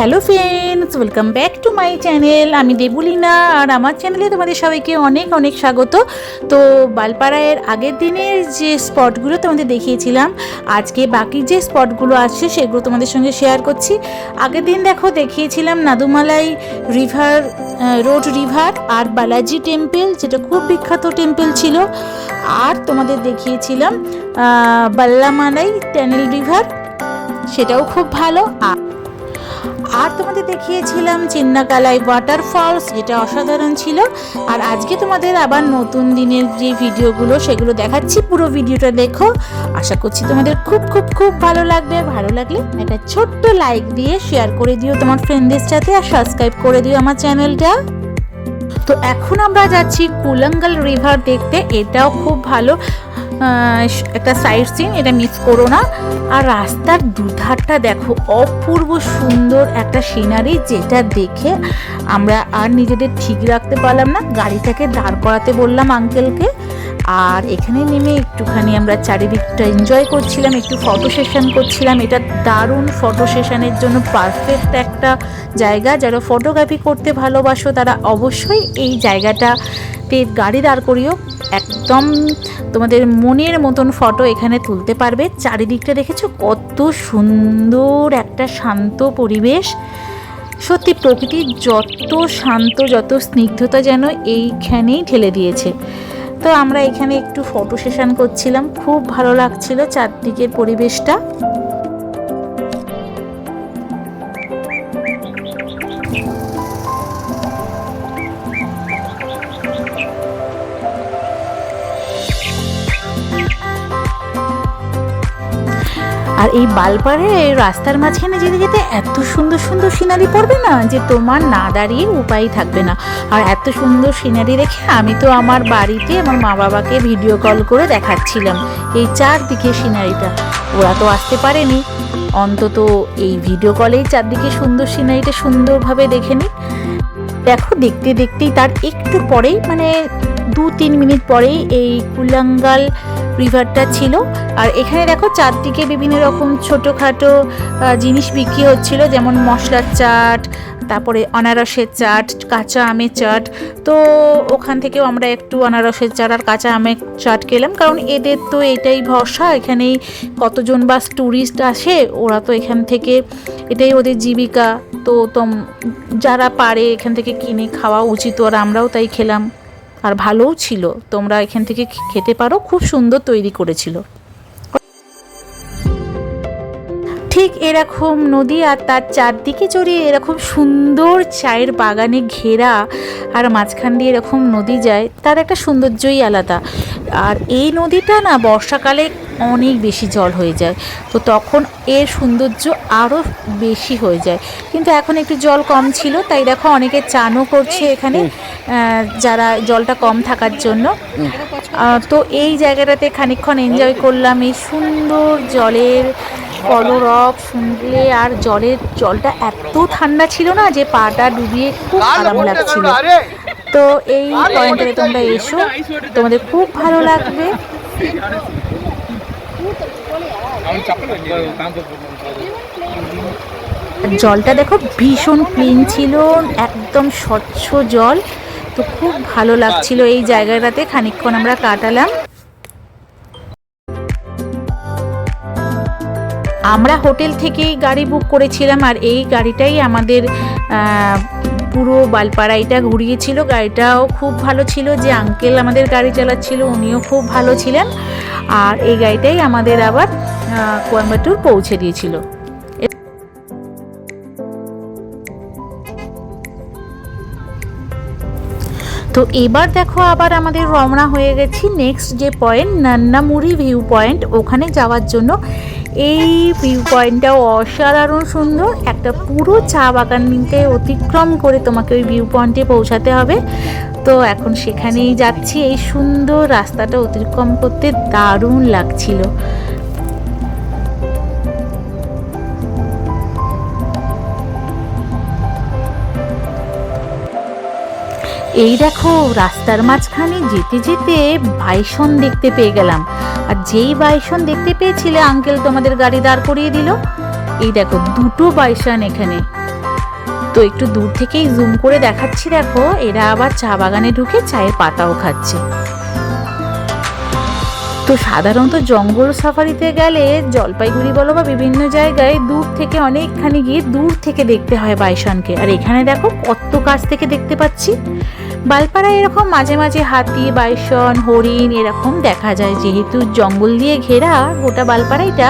Hello friends, welcome back to my channel. আমি দেবুলিনা, আর আমার চ্যানেলে তোমাদের সবাইকে অনেক অনেক স্বাগত। তো বালপাড়ায়ের আগের দিনের যে স্পটগুলো তোমাদের দেখিয়েছিলাম, আজকে বাকি যে স্পটগুলো আছে সেগুলো তোমাদের সঙ্গে শেয়ার করছি। আগের দিন দেখো দেখিয়েছিলাম নাদুমালাই রিভার, রোড রিভার, আর বালাজি টেম্পল, যেটা খুব বিখ্যাত টেম্পল ছিল। আর তোমাদের দেখিয়েছিলাম বাল্লামালাই টানেল রিভার, সেটাও খুব ভালো। আর তোমাদের দেখিয়েছিলাম চিন্নাকালাই ওয়াটারফলস, যেটা অসাধারণ ছিল। আর আজকে তোমাদের আবার নতুন দিনের যে ভিডিওগুলো সেগুলো দেখাচ্ছি। পুরো ভিডিওটা দেখো, আশা করছি তোমাদের খুব খুব খুব ভালো লাগবে। ভালো লাগলে একটা ছোট্ট লাইক দিয়ে শেয়ার করে দিও তোমার ফ্রেন্ডদের সাথে, আর সাবস্ক্রাইব করে দিও আমার চ্যানেলটা। তো এখন আমরা যাচ্ছি কুলাঙ্গাল রিভার দেখতে। এটাও খুব ভালো একটা সাইট সিন, এটা মিস করো না। আর রাস্তার দুধারটা দেখো, অপূর্ব সুন্দর একটা সিনারি, যেটা দেখে আমরা আর নিজেদের ঠিক রাখতে পারলাম না, গাড়িটাকে দাঁড় করাতে বললাম আঙ্কেলকে। আর এখানে নেমে একটুখানি আমরা চারিদিকটা এনজয় করছিলাম, একটু ফটো সেশন করছিলাম। এটা দারুণ ফটো সেশনের জন্য পারফেক্ট একটা জায়গা। যারা ফটোগ্রাফি করতে ভালোবাসো তারা অবশ্যই এই জায়গাটাতে গাড়ি দাঁড় করিও, একদম তোমাদের মনের মতন ফটো এখানে তুলতে পারবে। চারিদিকটা দেখেছো কত সুন্দর একটা শান্ত পরিবেশ। সত্যি প্রকৃতির যত শান্ত, যত স্নিগ্ধতা যেন এইখানেই ঠেলে দিয়েছে। তো আমরা এখানে একটু ফটো সেশন করছিলাম, খুব ভালো লাগছিল চারদিকের পরিবেশটা। আর এই বালপাড়ে রাস্তার মাঝখানে যেতে যেতে এত সুন্দর সুন্দর সিনারি পড়বে না, যে তোমার না দাঁড়িয়ে উপায় থাকবে না। আর এত সুন্দর সিনারি দেখে আমি তো আমার বাড়িতে আমার মা বাবাকে ভিডিও কল করে দেখাচ্ছিলাম এই চারদিকে সিনারিটা। ওরা তো আসতে পারেনি, অন্তত এই ভিডিও কলেই চারদিকে সুন্দর সিনারিটা সুন্দরভাবে দেখে নি। দেখো দেখতে দেখতেই তার একটু পরেই, মানে 2-3 মিনিট পরেই এই কুলাঙ্গাল রিভারটা ছিল। আর এখানে দেখো চারদিকে বিভিন্ন রকম ছোটোখাটো জিনিস বিক্রি হচ্ছিল, যেমন মশলার চাট, তারপরে আনারসের চাট, কাঁচা আমের চাট। তো ওখান থেকেও আমরা একটু আনারসের চাট আর কাঁচা আমের চাট খেলাম, কারণ এদের তো এটাই ভরসা। এখানেই কতজন বা ট্যুরিস্ট আসে, ওরা তো এখান থেকে, এটাই ওদের জীবিকা। তো যারা পারে এখান থেকে কিনে খাওয়া উচিত, আর আমরাও তাই খেলাম। আর ভালোও ছিল, তোমরা এখান থেকে খেতে পারো, খুব সুন্দর তৈরি করেছিল। ঠিক এরকম নদী, আর তার চারদিকে জড়িয়ে এরকম সুন্দর চায়ের বাগানে ঘেরা, আর মাঝখান দিয়ে এরকম নদী যায়, তার একটা সৌন্দর্যই আলাদা। আর এই নদীটা না বর্ষাকালে অনেক বেশি জল হয়ে যায়, তো তখন এর সৌন্দর্য আরও বেশি হয়ে যায়। কিন্তু এখন একটু জল কম ছিল, তাই দেখো অনেকে চানও করছে এখানে, যারা জলটা কম থাকার জন্য। তো এই জায়গাটাতে খানিকক্ষণ এনজয় করলাম এই সুন্দর জলের কলরব শুনলে। আর জলটা এত ঠান্ডা ছিল না যে পাটা ডুবিয়ে খুব আরাম লাগছিল। তো এই পয়েন্টে তোমরা এসো, তোমাদের খুব ভালো লাগবে। জলটা দেখো ভীষণ ক্লিন ছিল, একদম স্বচ্ছ জল। তো খুব ভালো লাগছিল এই জায়গাটাতে, খানিকক্ষণ আমরা কাটালাম। আমরা হোটেল থেকেই গাড়ি বুক করেছিলাম, আর এই গাড়িটাই আমাদের পুরো বালপাড়াইটা ঘুরিয়েছিল। গাড়িটাও খুব ভালো ছিল, যে আঙ্কেল আমাদের গাড়ি চালাচ্ছিল উনিও খুব ভালো ছিলেন। আর এই গাড়িটাই আমাদের আবার কোয়েম্বাটুর পৌঁছে দিয়েছিল। তো এবার দেখো আবার আমাদের রওনা হয়ে গেছি নেক্সট যে পয়েন্ট, নান্নামুড়ি ভিউ পয়েন্ট, ওখানে যাওয়ার জন্য। এই ভিউ পয়েন্টটাও অসাধারণ সুন্দর, একটা পুরো চা বাগানকে অতিক্রম করে তোমাকে ওই ভিউ পয়েন্টে পৌঁছাতে হবে। তো এখন সেখানেই যাচ্ছি, এই সুন্দর রাস্তাটা অতিক্রম করতে দারুণ লাগছিল। এই দেখো রাস্তার মাঝখানে যেতে যেতে বাইসন দেখতে পেয়ে গেলাম। আর যেই বাইসন দেখতে পেয়েছিলে আঙ্কেল তোমাদের গাড়ি দাঁড় করিয়ে দিল। এই দেখো দুটো বাইসন এখানে, তো একটু দূর থেকেই জুম করে দেখাচ্ছি, দেখো এরা আবার চা বাগানে ঢুকে চায়ের পাতাও খাচ্ছে। তো সাধারণত জঙ্গল সাফারিতে গেলে জলপাইগুড়ি বলো বা বিভিন্ন জায়গায় দূর থেকে অনেকখানি গিয়ে দূর থেকে দেখতে হয় বাইসনকে, আর এখানে দেখো কত কাছ থেকে দেখতে পাচ্ছি। বালপাড়ায় এরকম মাঝে মাঝে হাতি, বাইসন, হরিণ এরকম দেখা যায়, যেহেতু জঙ্গল দিয়ে ঘেরা গোটা বালপাড়াইটা,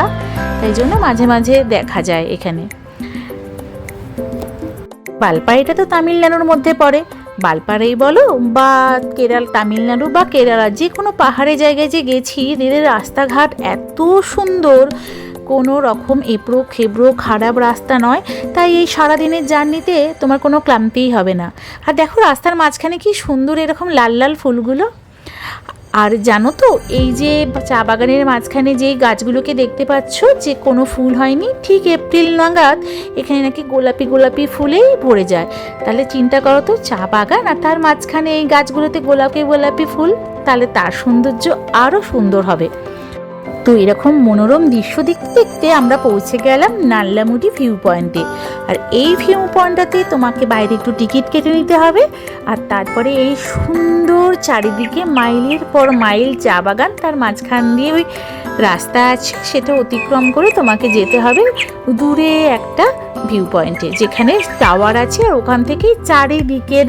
তাই জন্য মাঝে মাঝে দেখা যায় এখানে। বালপাড়াইটা তো তামিলনাড়ুর মধ্যে পড়ে, বালপাড়াই বলো বা তামিলনাড়ু বা কেরালা যে কোনো পাহাড়ে জায়গায় যে গেছি, এদের রাস্তাঘাট এত সুন্দর, কোনো রকম এবড়ো খেবড়ো খারাপ রাস্তা নয়, তাই এই সারাদিনের জার্নিতে তোমার কোনো ক্লান্তিই হবে না। আর দেখো রাস্তার মাঝখানে কি সুন্দর এরকম লাল লাল ফুলগুলো। আর জানো তো এই যে চা বাগানের মাঝখানে যেই গাছগুলোকে দেখতে পাচ্ছ যে কোনো ফুল হয়নি, ঠিক এপ্রিল নাগাদ এখানে নাকি গোলাপি গোলাপি ফুলেই ভরে যায়। তাহলে চিন্তা করো তো, চা বাগান আর তার মাঝখানে এই গাছগুলোতে গোলাপি গোলাপি ফুল, তাহলে তার সৌন্দর্য আরও সুন্দর হবে। তো এরকম মনোরম দৃশ্য দেখতে দেখতে আমরা পৌঁছে গেলাম নাল্লামুড়ি ভিউ পয়েন্টে। আর এই ভিউ পয়েন্টটাতে তোমাকে বাইরে একটু টিকিট কেটে নিতে হবে, আর তারপরে এই সুন্দর চারিদিকে মাইলের পর মাইল চা বাগান, তার মাঝখান দিয়ে ওই রাস্তা আছে, সেটা অতিক্রম করে তোমাকে যেতে হবে দূরে একটা ভিউ পয়েন্টে, যেখানে টাওয়ার আছে, আর ওখান থেকেই চারিদিকের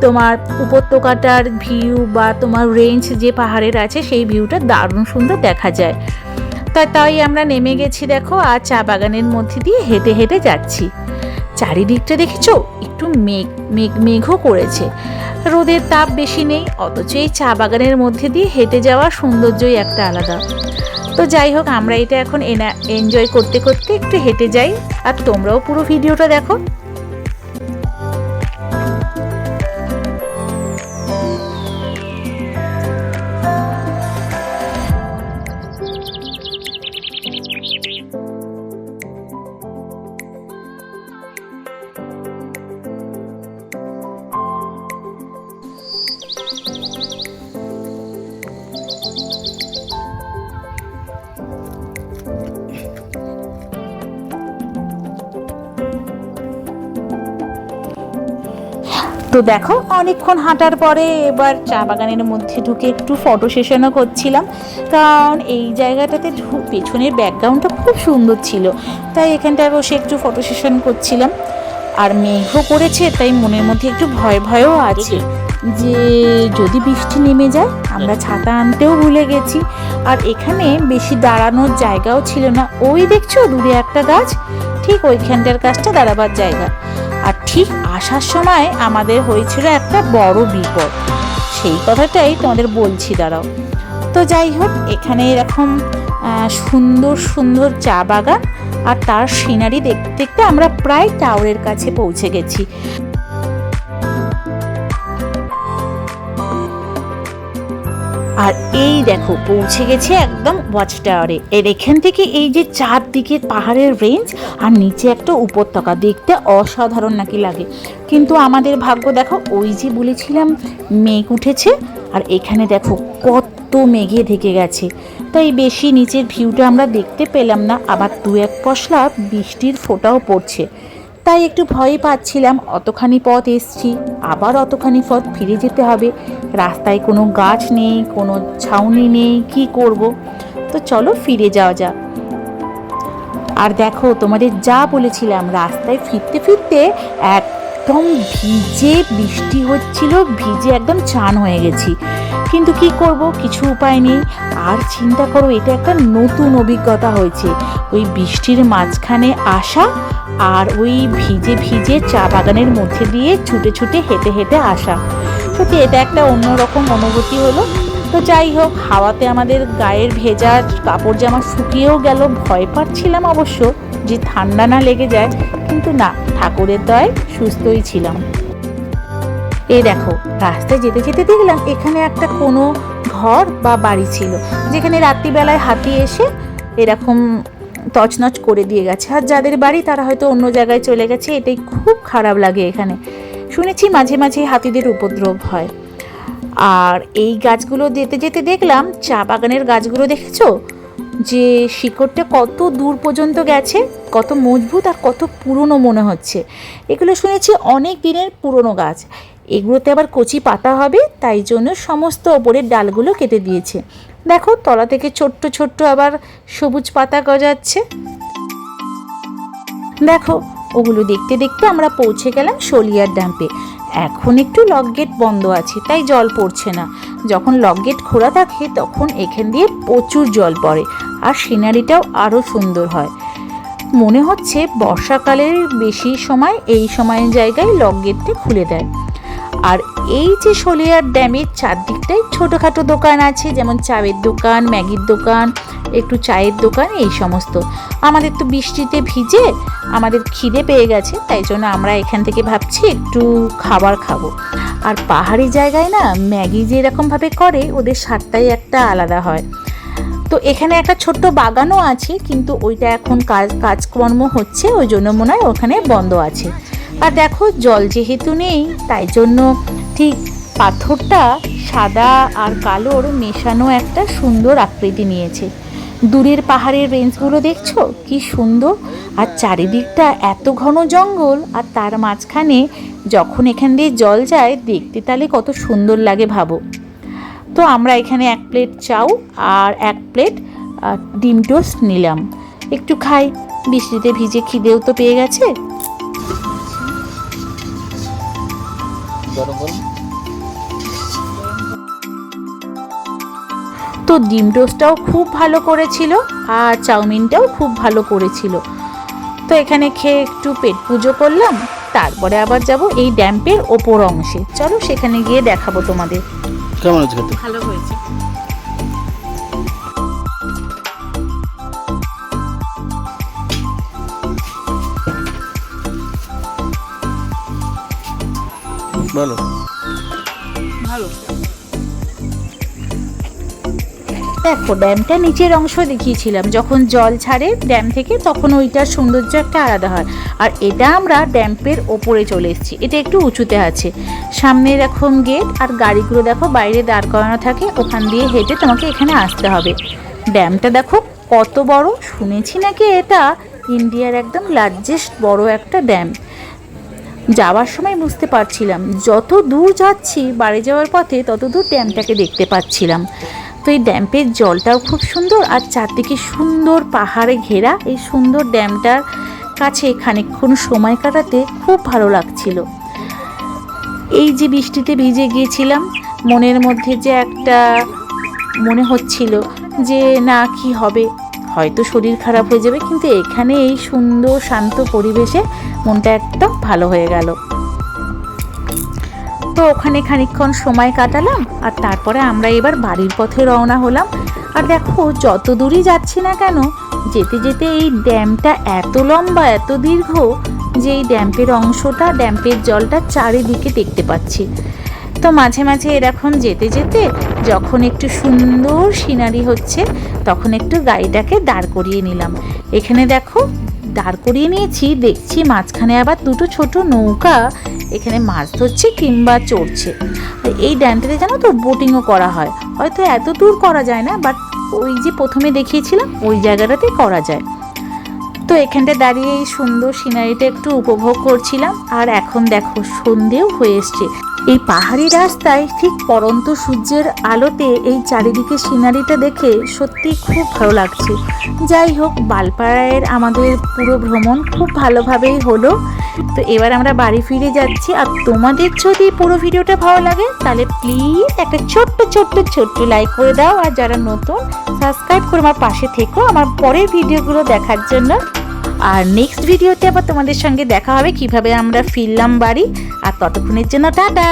তোমার উপত্যকাটার ভিউ বা তোমার রেঞ্জ যে পাহাড়ের আছে সেই ভিউটা দারুণ সুন্দর দেখা যায়। তাই আমরা নেমে গেছি দেখো, আর চা বাগানের মধ্যে দিয়ে হেঁটে হেঁটে যাচ্ছি। চারিদিকটা দেখেছো একটু মেঘও করেছে, রোদের তাপ বেশি নেই, অথচ এই চা বাগানের মধ্যে দিয়ে হেঁটে যাওয়ার সৌন্দর্যই একটা আলাদা। তো যাই হোক, আমরা এটা এখন এনজয় করতে করতে একটু হেঁটে যাই, আর তোমরাও পুরো ভিডিওটা দেখো। তো দেখো অনেকক্ষণ হাঁটার পরে এবার চা বাগানের মধ্যে ঢুকে একটু ফটো সেশনও করছিলাম, কারণ এই জায়গাটাতে পেছনের ব্যাকগ্রাউন্ডটা খুব সুন্দর ছিল, তাই এখানটায় বসে একটু ফটো সেশন করছিলাম। আর মেঘও করেছে, তাই মনের মধ্যে একটু ভয়ও আছে যে যদি বৃষ্টি নেমে যায়। আমরা ছাতা আনতেও ভুলে গেছি, আর এখানে বেশি দাঁড়ানোর জায়গাও ছিল না। ওই দেখছো দূরে একটা গাছ, ঠিক ওইখানটার গাছটা দাঁড়াবার জায়গা। আর ঠিক আসার সময় আমাদের হয়েছিল একটা বড় বিপদ, সেই কথাটাই তোমাদের বলছি, দাঁড়াও। তো যাই হোক, এখানে এরকম সুন্দর সুন্দর চা বাগান আর তার সিনারি দেখতে দেখতে আমরা প্রায় টাওয়ারের কাছে পৌঁছে গেছি। আর এই দেখো পৌঁছে গেছে একদম ওয়াচ টাওয়ারে। এর এখান থেকে এই যে চারদিকে পাহাড়ের রেঞ্জ আর নিচে একটা উপত্যকা, দেখতে অসাধারণ নাকি লাগে। কিন্তু আমাদের ভাগ্য দেখো, ওই যে বলেছিলাম মেঘ উঠেছে, আর এখানে দেখো কত মেঘে ঢেকে গেছে, তাই বেশি নিচের ভিউটা আমরা দেখতে পেলাম না। আবার দু এক পশলা বৃষ্টির ফোঁটাও পড়ছে, তাই একটু ভয় পাচ্ছিলাম। অতখানি পথ এসছি, আবার অতখানি পথ ফিরে যেতে হবে, রাস্তায় কোনো গাছ নেই, কোনো ছাউনি নেই, কি করব। তো চলো ফিরে যাওয়া যাক। আর দেখো তোমাদের যা বলেছিলাম, রাস্তায় ফিরতে ফিরতে একদম ভিজে, বৃষ্টি হচ্ছিল, ভিজে একদম চান হয়ে গেছি, কিন্তু কি করব, কিছু উপায় নেই। আর চিন্তা করো, এটা একটা নতুন অভিজ্ঞতা হয়েছে, ওই বৃষ্টির মাঝখানে আসা আর ওই ভিজে ভিজে চা বাগানের মধ্যে দিয়ে ছুটে ছুটে হেঁটে হেঁটে আসা, সত্যি এটা একটা অন্যরকম অনুভূতি হলো। তো যাই হোক, হাওয়াতে আমাদের গায়ের ভেজা কাপড় জামা শুকিয়েও গেল। ভয় পাচ্ছিলাম অবশ্য যে ঠান্ডা না লেগে যায়, কিন্তু না, ঠাকুরের দয়ায় সুস্থই ছিলাম। এই দেখো রাস্তায় যেতে যেতে দেখলাম এখানে একটা কোনো ঘর বা বাড়ি ছিল, যেখানে রাত্রিবেলায় হাতি এসে এরকম তছনছ করে দিয়ে গেছে। আর যাদের বাড়ি তারা হয়তো অন্য জায়গায় চলে গেছে, এটাই খুব খারাপ লাগে। এখানে শুনেছি মাঝে মাঝে হাতিদের উপদ্রব হয়। আর এই গাছগুলো যেতে যেতে দেখলাম চা বাগানের গাছগুলো দেখেছো, যে শিকড়টা কত দূর পর্যন্ত গেছে, কত মজবুত আর কত পুরনো মনে হচ্ছে। এগুলো শুনেছি অনেক দিনের পুরনো গাছ। এগুলোতে আবার কচি পাতা হবে, তাই জন্য সমস্ত ওপরের ডালগুলো কেটে দিয়েছে। দেখো তলা থেকে ছোট্ট ছোট্ট আবার সবুজ পাতা গজাচ্ছে। দেখো ওগুলো দেখতে দেখতে আমরা পৌঁছে গেলাম শোলিয়ার ড্যাম্পে। এখন একটু লক গেট বন্ধ আছে, তাই জল পড়ছে না। যখন লক গেট খোলা থাকে তখন এখান দিয়ে প্রচুর জল পড়ে, আর সিনারিটাও আরও সুন্দর হয়। মনে হচ্ছে বর্ষাকালের বেশি সময় এই সময়ের জায়গায় লক গেটটা খুলে দেয়। আর এই যে শোলিয়ার ড্যামের চারদিকটাই ছোটোখাটো দোকান আছে, যেমন চায়ের দোকান, ম্যাগির দোকান, একটু চায়ের দোকান, এই সমস্ত। আমাদের তো বৃষ্টিতে ভিজে আমাদের খিদে পেয়ে গেছে, তাই জন্য আমরা এখান থেকে ভাবছি একটু খাবার খাবো। আর পাহাড়ি জায়গায় না ম্যাগি যেরকমভাবে করে ওদের স্বাদটাই একটা আলাদা হয়। তো এখানে একটা ছোট্ট বাগানও আছে, কিন্তু ওইটা এখন কাজকর্ম হচ্ছে, ওই জন্য মনে হয় ওখানে বন্ধ আছে। আর দেখো জল যেহেতু নেই, তাই জন্য ঠিক পাথরটা সাদা আর কালোর মেশানো একটা সুন্দর আকৃতি নিয়েছে। দূরের পাহাড়ের রেঞ্জগুলো দেখছো কি সুন্দর, আর চারিদিকটা এত ঘন জঙ্গল, আর তার মাঝখানে যখন এখান দিয়ে জল যায় দেখতে তাহলে কত সুন্দর লাগে ভাবো। তো আমরা এখানে 1 প্লেট চাউ আর 1 প্লেট ডিম টোস্ট নিলাম, একটু খাই, বৃষ্টিতে ভিজে খিদেও তো পেয়ে গেছে। তো ডিম টোস্টটাও খুব ভালো করেছিল, আর চাউমিনটাও খুব ভালো করেছিল। তো এখানে খেয়ে একটু পেট পুজো করলাম, তারপরে আবার যাব এই ড্যাম্পের ওপর অংশে। চলো সেখানে গিয়ে দেখাবো তোমাদের। কেমন হয়েছে খেতে? ভালো হয়েছে। ভালো ভালো। দেখো ড্যামটা নিচের অংশ দেখিয়েছিলাম, যখন জল ছাড়ে ড্যাম থেকে তখন ওইটার সৌন্দর্য একটা আলাদা হয়। আর এটা আমরা ড্যাম্পের ওপরে চলে এসেছি, এটা একটু উঁচুতে আছে। সামনে এরকম গেট, আর গাড়িগুলো দেখো বাইরে দাঁড় করানো থাকে, ওখান দিয়ে হেঁটে তোমাকে এখানে আসতে হবে। ড্যামটা দেখো কত বড়, শুনেছি নাকি এটা ইন্ডিয়ার একদম লার্জেস্ট বড় একটা ড্যাম। যাওয়ার সময় বুঝতে পারছিলাম, যত দূর যাচ্ছি বাড়ি যাওয়ার পথে তত দূর ড্যামটাকে দেখতে পাচ্ছিলাম। তো এই ড্যাম্পের জলটাও খুব সুন্দর, আর চারদিকে সুন্দর পাহাড়ে ঘেরা এই সুন্দর ড্যামটার কাছে খানিকক্ষণ সময় কাটাতে খুব ভালো লাগছিল। এই যে বৃষ্টিতে ভিজে গিয়েছিলাম, মনের মধ্যে যে একটা মনে হচ্ছিল যে না কি হবে, হয়তো শরীর খারাপ হয়ে যাবে, কিন্তু এখানে এই সুন্দর শান্ত পরিবেশে মনটা একদম ভালো হয়ে গেল। তো ওখানে খানিকক্ষণ সময় কাটালাম, আর তারপরে আমরা এবার বাড়ির পথে রওনা হলাম। আর দেখো যত দূরই যাচ্ছি না কেন, যেতে যেতে এই ড্যামটা এত লম্বা এত দীর্ঘ যে এই ড্যাম্পের অংশটা, ড্যাম্পের জলটা চারিদিকে দেখতে পাচ্ছি। তো মাঝে মাঝে এরকম যেতে যেতে যখন একটু সুন্দর সিনারি হচ্ছে তখন একটু গাড়িটাকে দাঁড় করিয়ে নিলাম। এখানে দেখো দাঁড় করিয়ে নিয়েছি, দেখছি মাঝখানে আবার দুটো ছোট নৌকা এখানে মাছ ধরছে কিংবা চড়ছে। এই ড্যামটাতে জানো তো বোটিংও করা হয়, হয়তো এত দূর করা যায় না, বাট ওই যে প্রথমে দেখিয়েছিলাম ওই জায়গাটাতে করা যায়। তো এখানটা দাঁড়িয়ে এই সুন্দর সিনারিটা একটু উপভোগ করছিলাম। আর এখন দেখো সন্ধেও হয়ে এসছে। এই পাহাড়ি রাস্তায় ঠিক পড়ন্ত সূর্যের আলোতে এই চারিদিকে সিনারিটা দেখে সত্যি খুব ভালো লাগছে। যাই হোক, বালপাড়ায়ের আমাদের পুরো ভ্রমণ খুব ভালোভাবেই হলো। তো এবার আমরা বাড়ি ফিরে যাচ্ছি। আর তোমাদের যদি পুরো ভিডিওটা ভালো লাগে তাহলে প্লিজ একটা ছোট্ট লাইক করে দাও, আর যারা নতুন সাবস্ক্রাইব করে আমার পাশে থেকো আমার পরের ভিডিওগুলো দেখার জন্য। আর নেক্সট ভিডিওতে আবার তোমাদের সঙ্গে দেখা হবে কিভাবে আমরা ফিরলাম বাড়ি। আর ততক্ষণের জন্য টাটা।